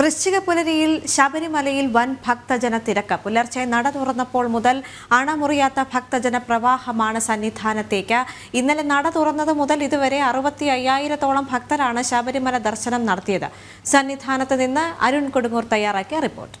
വൃശ്ചിക പുലരിയിൽ ശബരിമലയിൽ വൻ ഭക്തജന തിരക്ക്. പുലർച്ചെ നട തുറന്നപ്പോൾ മുതൽ അണമുറിയാത്ത ഭക്തജന പ്രവാഹമാണ് സന്നിധാനത്തേക്ക്. ഇന്നലെ നട തുറന്നത് മുതൽ ഇതുവരെ 65,000-ഓളം ഭക്തരാണ് ശബരിമല ദർശനം നടത്തിയത്. സന്നിധാനത്ത് നിന്ന് അരുൺ കൊടുങ്ങൂർ തയ്യാറാക്കിയ റിപ്പോർട്ട്.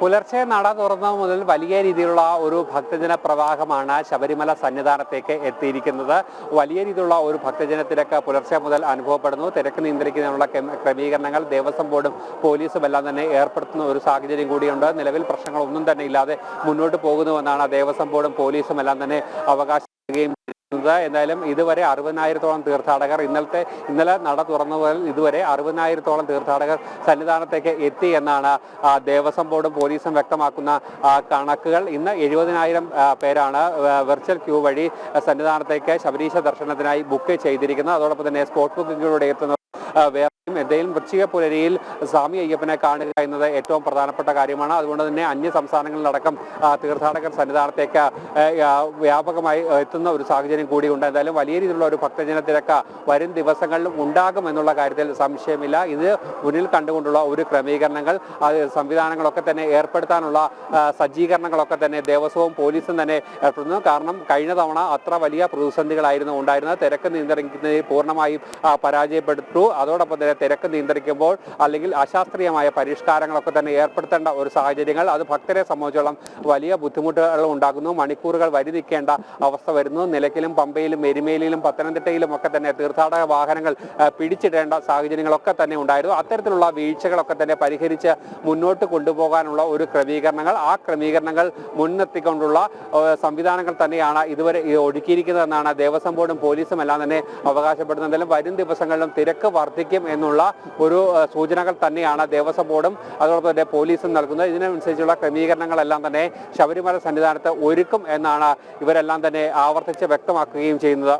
പുലർച്ചെ നട തുറന്നത് മുതൽ വലിയ രീതിയിലുള്ള ഒരു ഭക്തജന പ്രവാഹമാണ് ശബരിമല സന്നിധാനത്തേക്ക് എത്തിയിരിക്കുന്നത്. വലിയ രീതിയിലുള്ള ഒരു ഭക്തജന തിരക്ക് പുലർച്ചെ മുതൽ അനുഭവപ്പെടുന്നു. തിരക്ക് നിയന്ത്രിക്കുന്നതിനുള്ള ക്രമീകരണങ്ങൾ ദേവസ്വം ബോർഡും പോലീസും എല്ലാം തന്നെ ഏർപ്പെടുത്തുന്ന ഒരു സാഹചര്യം കൂടിയുണ്ട്. നിലവിൽ പ്രശ്നങ്ങളൊന്നും തന്നെ ഇല്ലാതെ മുന്നോട്ട് പോകുന്നുവെന്നാണ് ദേവസ്വം ബോർഡും പോലീസും എല്ലാം തന്നെ അവകാശപ്പെടുകയും. എന്തായാലും ഇതുവരെ 60,000-ഓളം തീർത്ഥാടകർ ഇന്നലെ നട തുറന്നു മുതൽ ഇതുവരെ 60,000-ഓളം തീർത്ഥാടകർ സന്നിധാനത്തേക്ക് എത്തി എന്നാണ് ദേവസ്വം ബോർഡും പോലീസും വ്യക്തമാക്കുന്ന കണക്കുകൾ. ഇന്ന് 70,000 പേരാണ് വെർച്വൽ ക്യൂ വഴി സന്നിധാനത്തേക്ക് ശബരീശ ദർശനത്തിനായി ബുക്ക് ചെയ്തിരിക്കുന്നത്. അതോടൊപ്പം തന്നെ സ്പോട്ട് ബുക്കിങ്ങിലൂടെ എത്തുന്ന എന്തെങ്കിലും വൃശ്ചിക പുലരിയിൽ സ്വാമി അയ്യപ്പനെ കാണുക എന്നത് ഏറ്റവും പ്രധാനപ്പെട്ട കാര്യമാണ്. അതുകൊണ്ട് തന്നെ അന്യ സംസ്ഥാനങ്ങളിലടക്കം തീർത്ഥാടകർ സന്നിധാനത്തേക്ക് വ്യാപകമായി എത്തുന്ന ഒരു സാഹചര്യം കൂടിയുണ്ട്. എന്തായാലും വലിയ രീതിയിലുള്ള ഒരു ഭക്തജന തിരക്ക് വരും ദിവസങ്ങളിലും ഉണ്ടാകുമെന്നുള്ള കാര്യത്തിൽ സംശയമില്ല. ഇത് മുന്നിൽ കണ്ടുകൊണ്ടുള്ള ഒരു ക്രമീകരണങ്ങൾ സംവിധാനങ്ങളൊക്കെ തന്നെ ഏർപ്പെടുത്താനുള്ള സജ്ജീകരണങ്ങളൊക്കെ തന്നെ ദേവസ്വവും പോലീസും തന്നെ ഏർപ്പെടുന്നു. കാരണം കഴിഞ്ഞ തവണ അത്ര വലിയ പ്രതിസന്ധികളായിരുന്നു ഉണ്ടായിരുന്നത്. തിരക്ക് നിയന്ത്രിക്കുന്നതിൽ പൂർണ്ണമായും പരാജയപ്പെട്ടു. അതോടൊപ്പം തന്നെ തിരക്ക് നിയന്ത്രിക്കുമ്പോൾ അല്ലെങ്കിൽ അശാസ്ത്രീയമായ പരിഷ്കാരങ്ങളൊക്കെ തന്നെ ഏർപ്പെടുത്തേണ്ട ഒരു സാഹചര്യങ്ങൾ അത് ഭക്തരെ സംബന്ധിച്ചോളം വലിയ ബുദ്ധിമുട്ടുകൾ ഉണ്ടാകുന്നു. മണിക്കൂറുകൾ വരി നിൽക്കേണ്ട അവസ്ഥ വരുന്നു. നിലയ്ക്കലും പമ്പയിലും എരുമേലിയിലും പത്തനംതിട്ടയിലും ഒക്കെ തന്നെ തീർത്ഥാടക വാഹനങ്ങൾ പിടിച്ചിടേണ്ട സാഹചര്യങ്ങളൊക്കെ തന്നെ ഉണ്ടായിരുന്നു. അത്തരത്തിലുള്ള വീഴ്ചകളൊക്കെ തന്നെ പരിഹരിച്ച് മുന്നോട്ട് കൊണ്ടുപോകാനുള്ള ഒരു ക്രമീകരണങ്ങൾ ആ ക്രമീകരണങ്ങൾ മുൻനിർത്തിക്കൊണ്ടുള്ള സംവിധാനങ്ങൾ തന്നെയാണ് ഇതുവരെ ഒരുക്കിയിരിക്കുന്നതെന്നാണ് ദേവസ്വം ബോർഡും പോലീസും എല്ലാം തന്നെ അവകാശപ്പെടുന്നതെങ്കിലും വരും ദിവസങ്ങളിലും തിരക്ക് വർദ്ധിക്കും എന്നുള്ള ഒരു സൂചനകൾ തന്നെയാണ് ദേവസ്വം ബോർഡും അതോടൊപ്പം തന്നെ പോലീസും നൽകുന്നത്. ഇതിനനുസരിച്ചുള്ള ക്രമീകരണങ്ങളെല്ലാം തന്നെ ശബരിമല സന്നിധാനത്ത് ഒരുക്കും എന്നാണ് ഇവരെല്ലാം തന്നെ ആവർത്തിച്ച് വ്യക്തമാക്കുകയും ചെയ്യുന്നത്.